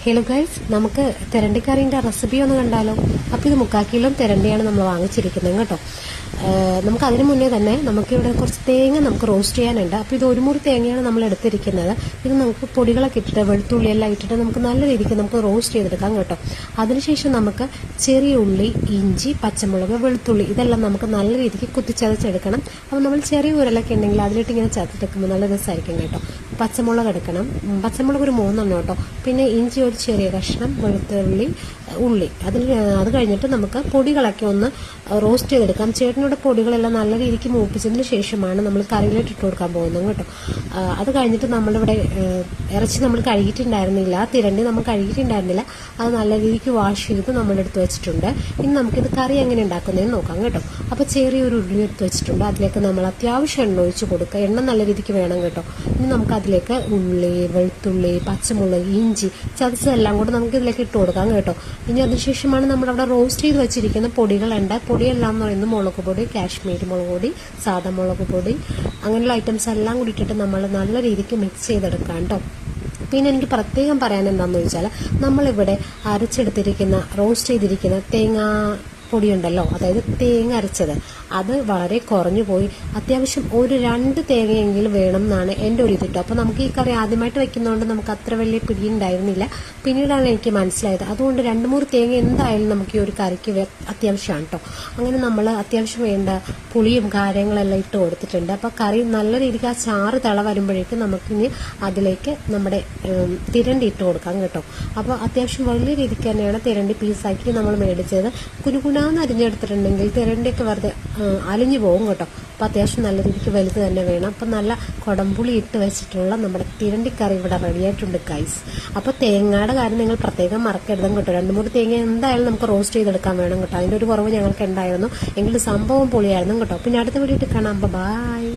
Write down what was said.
Hello guys, നമുക്ക് തിരണ്ടിക്കറിൻ്റെ recipe ഒന്ന് കണ്ടാലോ. അപ്പോൾ ഇത് 3/4 കിലോ തിരണ്ടിയാണ് നമ്മൾ വാങ്ങിച്ചിരിക്കുന്നത് കേട്ടോ. നമുക്ക് അതിന് മുന്നേ തന്നെ നമുക്കിവിടെ കുറച്ച് തേങ്ങ നമുക്ക് റോസ്റ്റ് ചെയ്യാനുണ്ട്. അപ്പോൾ ഇത് 1 മുറി തേങ്ങയാണ് നമ്മൾ എടുത്തിരിക്കുന്നത്. ഇത് നമുക്ക് പൊടികളൊക്കെ ഇട്ടിട്ട് വെളുത്തുള്ളി എല്ലാം ഇട്ടിട്ട് നമുക്ക് നല്ല രീതിക്ക് നമുക്ക് റോസ്റ്റ് ചെയ്തെടുക്കാം കേട്ടോ. അതിനുശേഷം നമുക്ക് ചെറിയ ഉള്ളി, ഇഞ്ചി, പച്ചമുളക്, വെളുത്തുള്ളി ഇതെല്ലാം നമുക്ക് നല്ല രീതിക്ക് കുത്തിച്ചതച്ചെടുക്കണം. അപ്പോൾ നമ്മൾ ചെറിയ ഉരലൊക്കെ ഉണ്ടെങ്കിൽ അതിലിട്ട് ഇങ്ങനെ ചതച്ചെടുക്കുമ്പോൾ നല്ല രസമായിരിക്കും കേട്ടോ. പച്ചമുളക് എടുക്കണം, പച്ചമുളക് ഒരു 3 എണ്ണം കേട്ടോ. പിന്നെ ഇഞ്ചി ഒരു ചെറിയ കഷ്ണം, വെളുത്തുള്ളി, ഉള്ളി. അത് കഴിഞ്ഞിട്ട് നമുക്ക് പൊടികളൊക്കെ ഒന്ന് റോസ്റ്റ് ചെയ്തെടുക്കാം. ചേട്ടനോട് പൊടികളെല്ലാം നല്ല രീതിക്ക് മൂപ്പിച്ചതിന് ശേഷമാണ് നമ്മൾ കറിയിലോട്ട് ഇട്ട് കൊടുക്കാൻ പോകുന്നത് കേട്ടോ. അത് കഴിഞ്ഞിട്ട് നമ്മളിവിടെ ഇറച്ചി നമ്മൾ കഴുകിയിട്ടുണ്ടായിരുന്നില്ല, തിരണ്ടി നമ്മൾ കഴുകിയിട്ടുണ്ടായിരുന്നില്ല. അത് നല്ല രീതിക്ക് വാഷ് ചെയ്ത് നമ്മളെടുത്ത് വെച്ചിട്ടുണ്ട്. ഇനി നമുക്കിത് കറി എങ്ങനെ ഉണ്ടാക്കുന്നതെന്ന് നോക്കാം കേട്ടോ. അപ്പോൾ ചെറിയൊരു ഉള്ളി എടുത്ത് വെച്ചിട്ടുണ്ട്. അതിലേക്ക് നമ്മൾ അത്യാവശ്യം എണ്ണ ഒഴിച്ച് കൊടുക്കുക. എണ്ണ നല്ല രീതിക്ക് വേണം കേട്ടോ. ഇനി നമുക്ക് അതിലേക്ക് ഉള്ളി, വെളുത്തുള്ളി, പച്ചമുളക്, ഇഞ്ചി ചതച്ചതെല്ലാം കൂടെ നമുക്ക് ഇതിലേക്ക് ഇട്ട് കൊടുക്കാം കേട്ടോ. ഇനി അതിനുശേഷമാണ് നമ്മളവിടെ റോസ്റ്റ് ചെയ്ത് വെച്ചിരിക്കുന്ന പൊടികളുണ്ട്. പൊടിയെല്ലാം എന്ന് പറയുന്നത് മുളക് പൊടി, കാശ്മീരി മുളക് പൊടി, സാദാ മുളക് പൊടി, അങ്ങനെയുള്ള ഐറ്റംസ് എല്ലാം കൂടി ഇട്ടിട്ട് നമ്മൾ നല്ല രീതിക്ക് മിക്സ് ചെയ്തെടുക്കാം കേട്ടോ. പിന്നെ എനിക്ക് പ്രത്യേകം പറയാൻ എന്താണെന്ന് ചോദിച്ചാൽ, നമ്മളിവിടെ അരച്ചെടുത്തിരിക്കുന്ന റോസ്റ്റ് ചെയ്തിരിക്കുന്ന തേങ്ങ പൊടിയുണ്ടല്ലോ, അതായത് തേങ്ങ അരച്ചത്, അത് വളരെ കുറഞ്ഞു പോയി. അത്യാവശ്യം ഒരു 2 തേങ്ങയെങ്കിലും വേണം എന്നാണ് എൻ്റെ ഒരു ഇതിട്ടോ. അപ്പോൾ നമുക്ക് ഈ കറി ആദ്യമായിട്ട് വെക്കുന്നതുകൊണ്ട് നമുക്ക് അത്ര വലിയ പിടിയുണ്ടായിരുന്നില്ല. പിന്നീടാണ് എനിക്ക് മനസ്സിലായത്. അതുകൊണ്ട് 2-3 തേങ്ങ എന്തായാലും നമുക്ക് ഈ ഒരു കറിക്ക് അത്യാവശ്യമാണ് കേട്ടോ. അങ്ങനെ നമ്മൾ അത്യാവശ്യം വേണ്ട പുളിയും കാര്യങ്ങളെല്ലാം ഇട്ട് കൊടുത്തിട്ടുണ്ട്. അപ്പോൾ കറി നല്ല രീതിക്ക് ആ ചാറ് തിള വരുമ്പോഴേക്കും നമുക്കിനി അതിലേക്ക് നമ്മുടെ തിരണ്ടി ഇട്ട് കൊടുക്കാം കേട്ടോ. അപ്പോൾ അത്യാവശ്യം വലിയ രീതിക്ക് തന്നെയാണ് തിരണ്ടി പീസാക്കി നമ്മൾ മേടിച്ചത്. കുനുകുനാന്ന് അരിഞ്ഞെടുത്തിട്ടുണ്ടെങ്കിൽ തിരണ്ടിയൊക്കെ വെറുതെ അലിഞ്ഞു പോകും കേട്ടോ. അപ്പോൾ അത്യാവശ്യം നല്ല രീതിക്ക് വലുത് തന്നെ വേണം. അപ്പം നല്ല കുടംപുളി ഇട്ട് വെച്ചിട്ടുള്ള നമ്മുടെ തിരണ്ടിക്കറി ഇവിടെ റെഡിയായിട്ടുണ്ട് ഗൈസ്. അപ്പോൾ തേങ്ങയുടെ കാര്യം നിങ്ങൾ പ്രത്യേകം മറക്കരുതും കേട്ടോ. 2-3 തേങ്ങ എന്തായാലും നമുക്ക് റോസ്റ്റ് ചെയ്തെടുക്കാൻ വേണം കേട്ടോ. അതിൻ്റെ ഒരു കുറവ് ഞങ്ങൾക്ക് ഉണ്ടായിരുന്നു. എങ്കിലും സംഭവം പൊളിയായിരുന്നു കേട്ടോ. പിന്നെ അടുത്ത വീഡിയോയിൽ കാണാം. ബൈ.